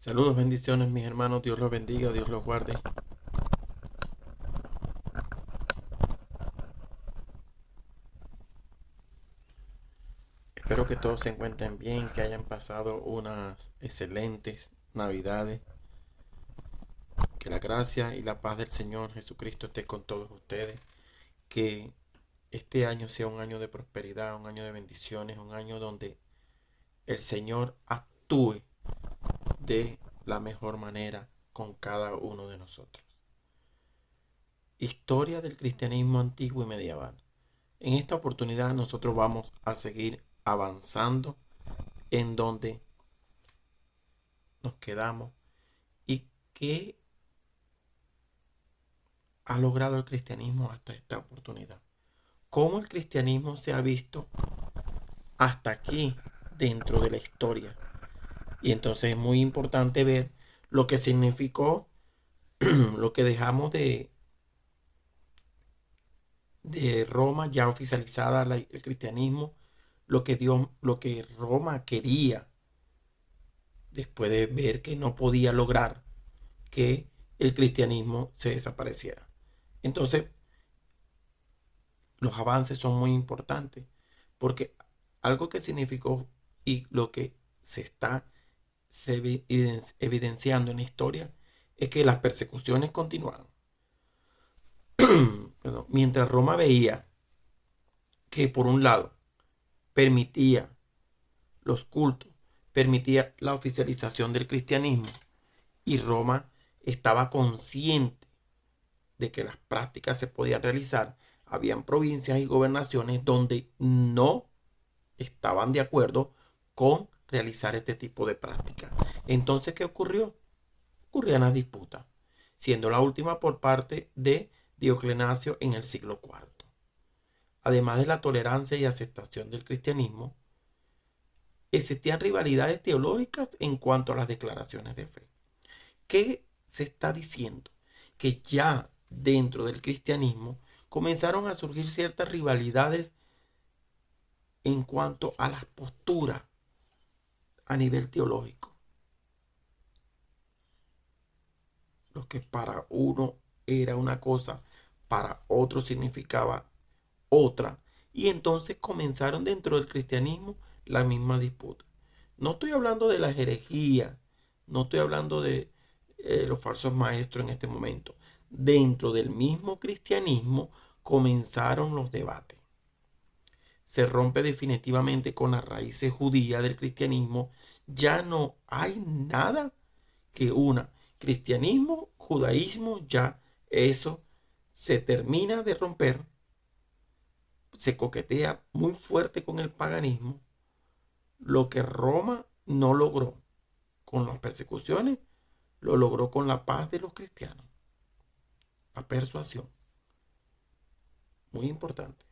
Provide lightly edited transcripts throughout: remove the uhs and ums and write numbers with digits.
Saludos, bendiciones, mis hermanos. Dios los bendiga, Dios los guarde. Espero que todos se encuentren bien, que hayan pasado unas excelentes Navidades. Que la gracia y la paz del Señor Jesucristo esté con todos ustedes. Que este año sea un año de prosperidad, un año de bendiciones, un año donde el Señor actúe de la mejor manera con cada uno de nosotros. Historia del cristianismo antiguo y medieval. En esta oportunidad nosotros vamos a seguir avanzando en donde nos quedamos y qué ha logrado el cristianismo hasta esta oportunidad. Cómo el cristianismo se ha visto hasta aquí dentro de la historia. Y entonces es muy importante ver lo que significó, lo que dejamos de Roma ya oficializada el cristianismo, lo que Roma quería después de ver que no podía lograr que el cristianismo se desapareciera. Entonces, los avances son muy importantes porque algo que significó y lo que se evidenciando en la historia es que las persecuciones continuaron. Perdón, mientras Roma veía que por un lado permitía los cultos, permitía la oficialización del cristianismo y Roma estaba consciente de que las prácticas se podían realizar, habían provincias y gobernaciones donde no estaban de acuerdo con realizar este tipo de prácticas. Entonces, ¿qué ocurrió? Ocurrían las disputas, siendo la última por parte de Diocleciano en el siglo IV. Además de la tolerancia y aceptación del cristianismo, existían rivalidades teológicas en cuanto a las declaraciones de fe. ¿Qué se está diciendo? Que ya dentro del cristianismo comenzaron a surgir ciertas rivalidades en cuanto a las posturas a nivel teológico. Lo que para uno era una cosa, para otro significaba otra. Y entonces comenzaron dentro del cristianismo la misma disputa. No estoy hablando de la herejía, no estoy hablando de los falsos maestros en este momento. Dentro del mismo cristianismo comenzaron los debates. Se rompe definitivamente con las raíces judías del cristianismo. Ya no hay nada que una. Cristianismo, judaísmo, ya eso se termina de romper, se coquetea muy fuerte con el paganismo, lo que Roma no logró con las persecuciones, lo logró con la paz de los cristianos, la persuasión, muy importante.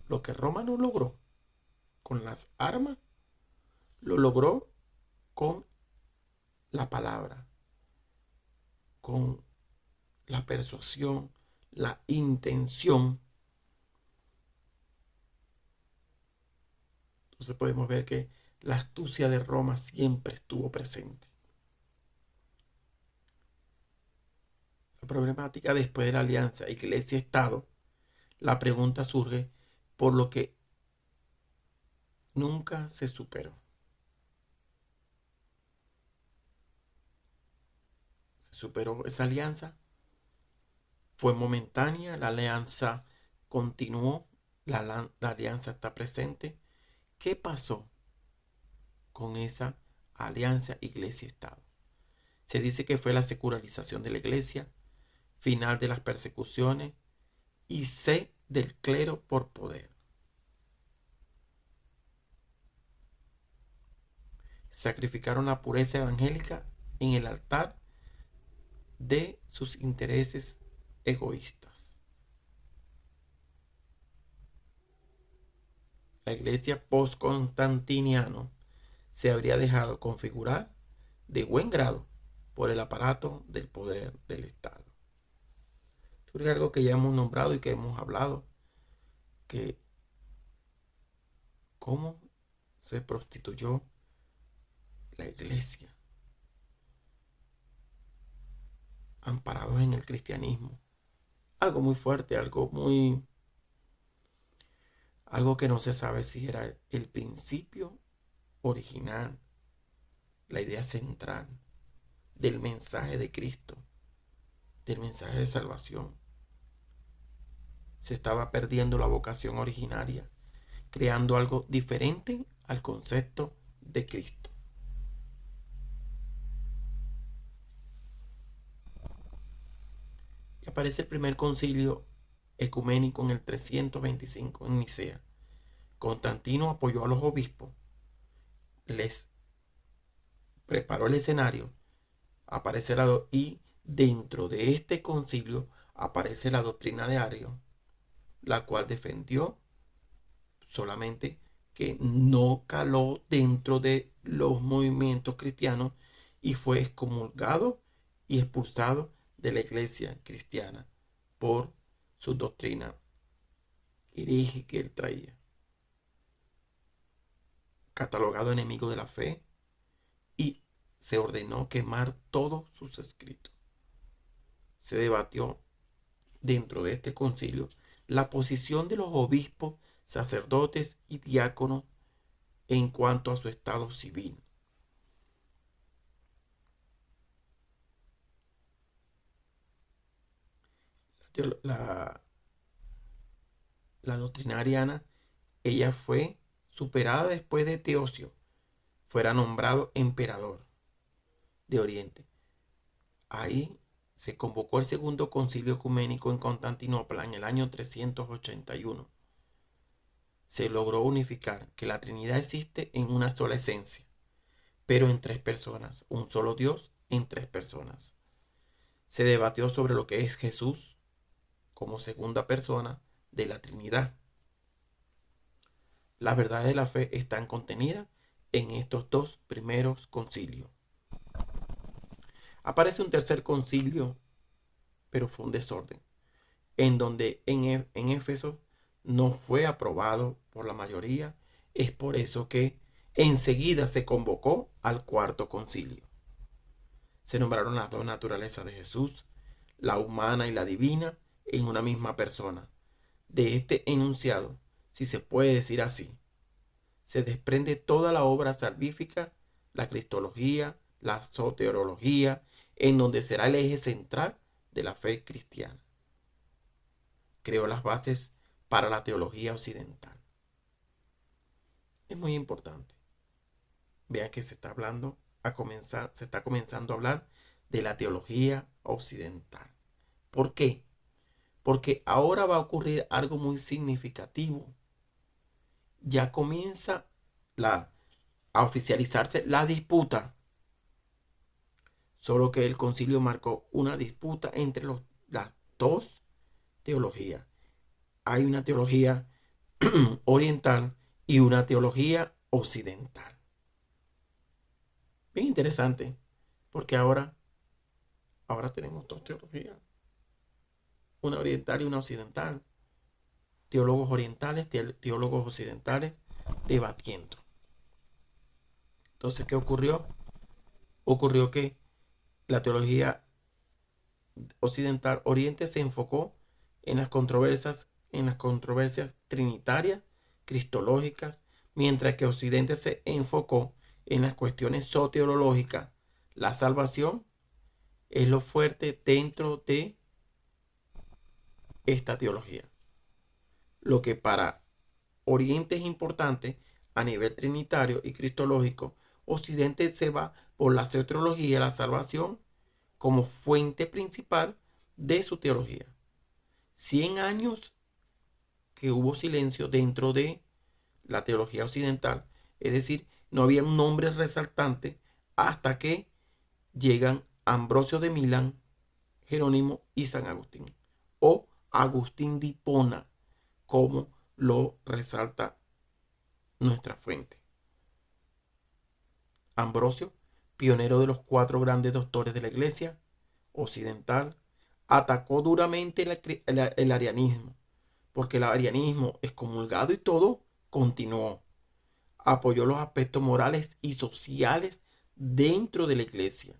Lo que Roma no logró con las armas, lo logró con la palabra, con la persuasión, la intención. Entonces podemos ver que la astucia de Roma siempre estuvo presente. La problemática después de la alianza Iglesia-Estado, la pregunta surge por lo que nunca se superó. Se superó esa alianza, fue momentánea, la alianza continuó, la alianza está presente. ¿Qué pasó con esa alianza Iglesia-Estado? Se dice que fue la secularización de la iglesia, final de las persecuciones y C del clero por poder. Sacrificaron la pureza evangélica en el altar de sus intereses egoístas. La iglesia post-constantiniano se habría dejado configurar de buen grado por el aparato del poder del Estado. Esto es algo que ya hemos nombrado y que hemos hablado, que cómo se prostituyó la iglesia. amparados en el cristianismo. Algo muy fuerte, algo que no se sabe si era el principio original, la idea central del mensaje de Cristo, del mensaje de salvación. Se estaba perdiendo la vocación originaria, creando algo diferente al concepto de Cristo. Y aparece el primer concilio ecuménico en el 325 en Nicea. Constantino apoyó a los obispos, les preparó el escenario, y dentro de este concilio aparece la doctrina de Ario, la cual defendió, solamente que no caló dentro de los movimientos cristianos y fue excomulgado y expulsado de la iglesia cristiana por su doctrina hereje que él traía. Catalogado enemigo de la fe, y se ordenó quemar todos sus escritos. Se debatió dentro de este concilio la posición de los obispos, sacerdotes y diáconos en cuanto a su estado civil. La, la doctrina ariana, ella fue superada después de Teosio fuera nombrado emperador de Oriente. Ahí se convocó el segundo concilio ecuménico en Constantinopla en el año 381. Se logró unificar que la Trinidad existe en una sola esencia, pero en tres personas, un solo Dios en tres personas. Se debatió sobre lo que es Jesús como segunda persona de la Trinidad. Las verdades de la fe están contenidas en estos dos primeros concilios. Aparece un tercer concilio, pero fue un desorden, en donde en Éfeso no fue aprobado por la mayoría. Es por eso que enseguida se convocó al cuarto concilio. Se nombraron las dos naturalezas de Jesús, la humana y la divina, en una misma persona. De este enunciado, si se puede decir así, se desprende toda la obra salvífica, la cristología, la soteriología, en donde será el eje central de la fe cristiana. Creó las bases para la teología occidental. Es muy importante. Vean que se está comenzando a hablar de la teología occidental. ¿Por qué? Porque ahora va a ocurrir algo muy significativo. Ya comienza a oficializarse la disputa. Solo que el concilio marcó una disputa entre las dos teologías. Hay una teología oriental y una teología occidental. Bien interesante, porque ahora tenemos dos teologías, una oriental y una occidental. Teólogos orientales, teólogos occidentales, debatiendo. Entonces, ¿qué ocurrió? Ocurrió que la teología occidental oriente se enfocó en las controversias trinitarias, cristológicas, mientras que Occidente se enfocó en las cuestiones soteriológicas. La salvación es lo fuerte dentro de esta teología. Lo que para Oriente es importante a nivel trinitario y cristológico, Occidente se va por la soteriología, la salvación, como fuente principal de su teología. 100 años que hubo silencio dentro de la teología occidental, es decir, no había un nombre resaltante hasta que llegan Ambrosio de Milán, Jerónimo y San Agustín, o Agustín de Hipona, como lo resalta nuestra fuente. Ambrosio, pionero de los cuatro grandes doctores de la Iglesia occidental, atacó duramente el arianismo, porque el arianismo, excomulgado y todo, continuó. Apoyó los aspectos morales y sociales dentro de la Iglesia,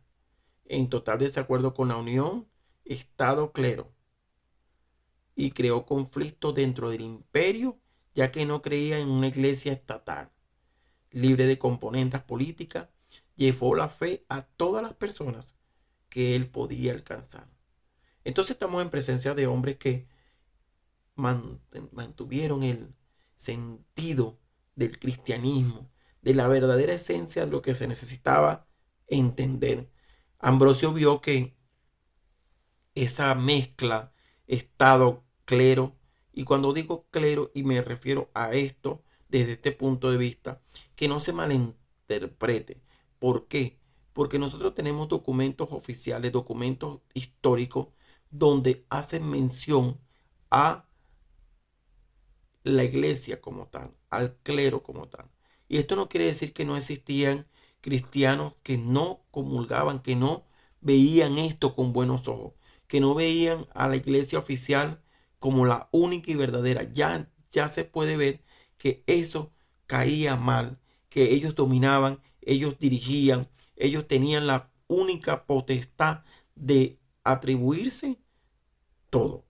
en total desacuerdo con la unión Estado clero y creó conflictos dentro del imperio, ya que no creía en una iglesia estatal, libre de componentes políticas, llevó la fe a todas las personas que él podía alcanzar. Entonces estamos en presencia de hombres que mantuvieron el sentido del cristianismo, de la verdadera esencia de lo que se necesitaba entender. Ambrosio vio que esa mezcla, estado, clero, y cuando digo clero y me refiero a esto desde este punto de vista, que no se malinterprete. ¿Por qué? Porque nosotros tenemos documentos oficiales, documentos históricos, donde hacen mención a la iglesia como tal, al clero como tal. Y esto no quiere decir que no existían cristianos que no comulgaban, que no veían esto con buenos ojos, que no veían a la iglesia oficial como la única y verdadera. Ya se puede ver que eso caía mal, que ellos dominaban, ellos dirigían, ellos tenían la única potestad de atribuirse todo.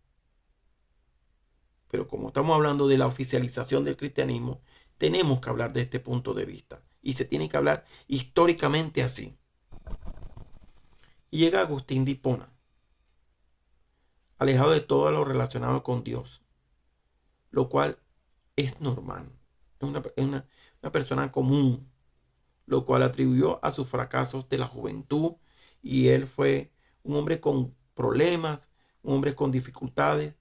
Pero como estamos hablando de la oficialización del cristianismo, tenemos que hablar de este punto de vista. Y se tiene que hablar históricamente así. Y llega Agustín de Hipona, alejado de todo lo relacionado con Dios, lo cual es normal. Es una persona común, lo cual atribuyó a sus fracasos de la juventud. Y él fue un hombre con problemas, un hombre con dificultades,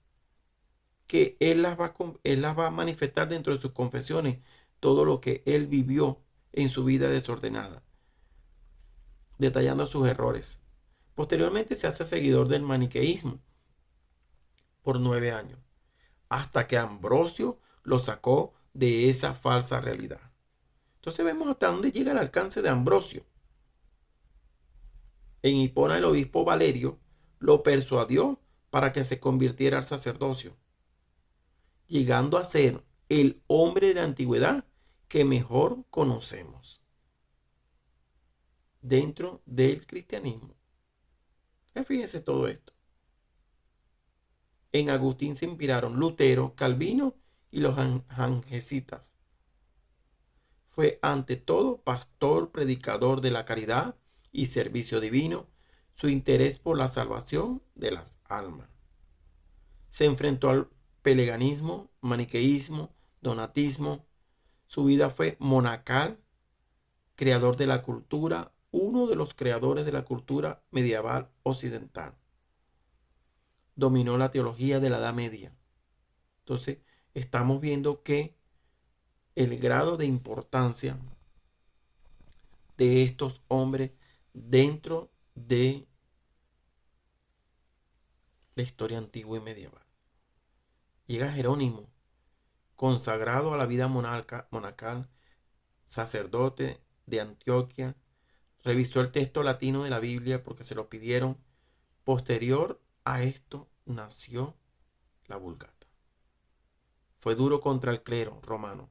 que él las va a manifestar dentro de sus confesiones, todo lo que él vivió en su vida desordenada, detallando sus errores. Posteriormente se hace seguidor del maniqueísmo por 9 años, hasta que Ambrosio lo sacó de esa falsa realidad. Entonces vemos hasta dónde llega el alcance de Ambrosio. En Hipona el obispo Valerio lo persuadió para que se convirtiera al sacerdocio, llegando a ser el hombre de la antigüedad que mejor conocemos dentro del cristianismo. Fíjense todo esto. En Agustín se inspiraron Lutero, Calvino y los angesitas. Fue ante todo pastor, predicador de la caridad y servicio divino, su interés por la salvación de las almas. Se enfrentó al peleganismo, maniqueísmo, donatismo. Su vida fue monacal, creador de la cultura, uno de los creadores de la cultura medieval occidental. Dominó la teología de la Edad Media. Entonces, estamos viendo que el grado de importancia de estos hombres dentro de la historia antigua y medieval. Llega Jerónimo, consagrado a la vida monacal, sacerdote de Antioquia, revisó el texto latino de la Biblia porque se lo pidieron. Posterior a esto nació la Vulgata. Fue duro contra el clero romano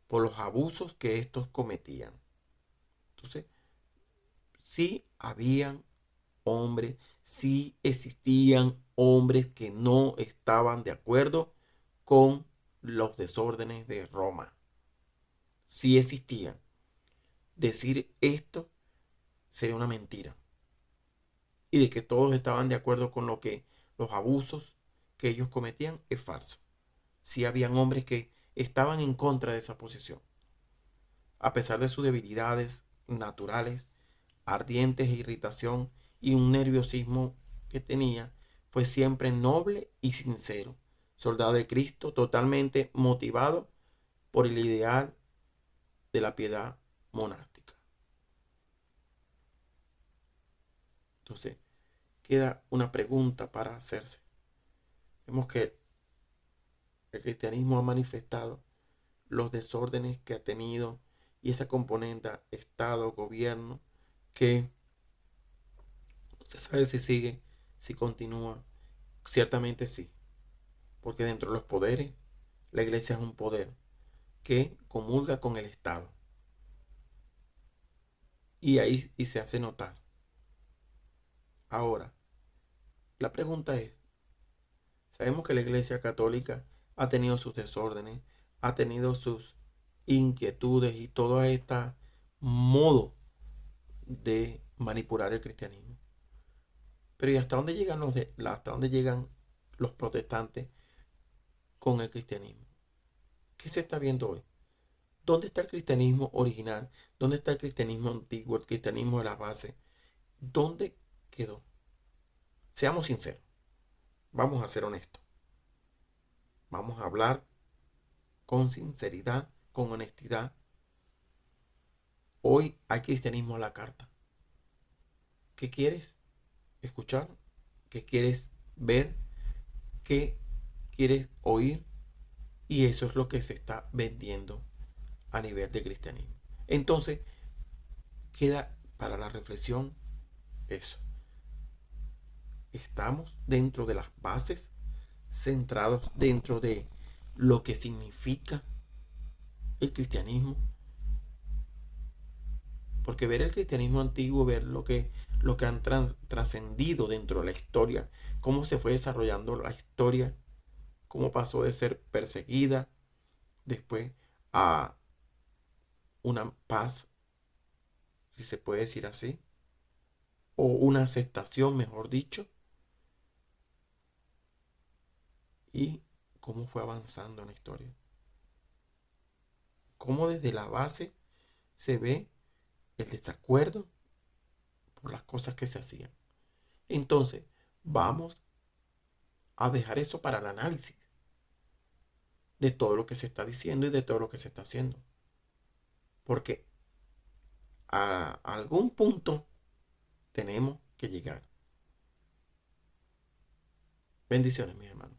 por los abusos que estos cometían. Entonces, sí habían hombres, sí existían hombres que no estaban de acuerdo con los desórdenes de Roma. Sí existían. Decir esto sería una mentira. Y de que todos estaban de acuerdo con lo que los abusos que ellos cometían es falso. Sí habían hombres que estaban en contra de esa posición. A pesar de sus debilidades naturales, ardientes e irritación y un nerviosismo que tenía, fue siempre noble y sincero, soldado de Cristo, totalmente motivado por el ideal de la piedad monástica. Entonces, queda una pregunta para hacerse. Vemos que el cristianismo ha manifestado los desórdenes que ha tenido y esa componente Estado, gobierno, que no se sabe si sigue, si continúa. Ciertamente sí, porque dentro de los poderes, la iglesia es un poder que comulga con el Estado. Y ahí se hace notar. Ahora, La pregunta es, sabemos que la Iglesia Católica ha tenido sus desórdenes, ha tenido sus inquietudes y todo este modo de manipular el cristianismo. Pero ¿y hasta dónde llegan hasta dónde llegan los protestantes con el cristianismo? ¿Qué se está viendo hoy? ¿Dónde está el cristianismo original? ¿Dónde está el cristianismo antiguo, el cristianismo de la base? ¿Dónde quedó? Seamos sinceros, vamos a ser honestos, vamos a hablar con sinceridad, con honestidad. Hoy hay cristianismo a la carta. ¿Qué quieres escuchar? ¿Qué quieres ver? ¿Qué quieres oír? Y eso es lo que se está vendiendo a nivel de cristianismo. Entonces, queda para la reflexión eso. Estamos dentro de las bases, centrados dentro de lo que significa el cristianismo. Porque ver el cristianismo antiguo, ver lo que han trascendido dentro de la historia, cómo se fue desarrollando la historia, cómo pasó de ser perseguida después a una paz, si se puede decir así, o una aceptación, mejor dicho, y cómo fue avanzando en la historia. Cómo desde la base se ve el desacuerdo por las cosas que se hacían. Entonces, vamos a dejar eso para el análisis de todo lo que se está diciendo y de todo lo que se está haciendo. Porque a algún punto tenemos que llegar. Bendiciones, mis hermanos.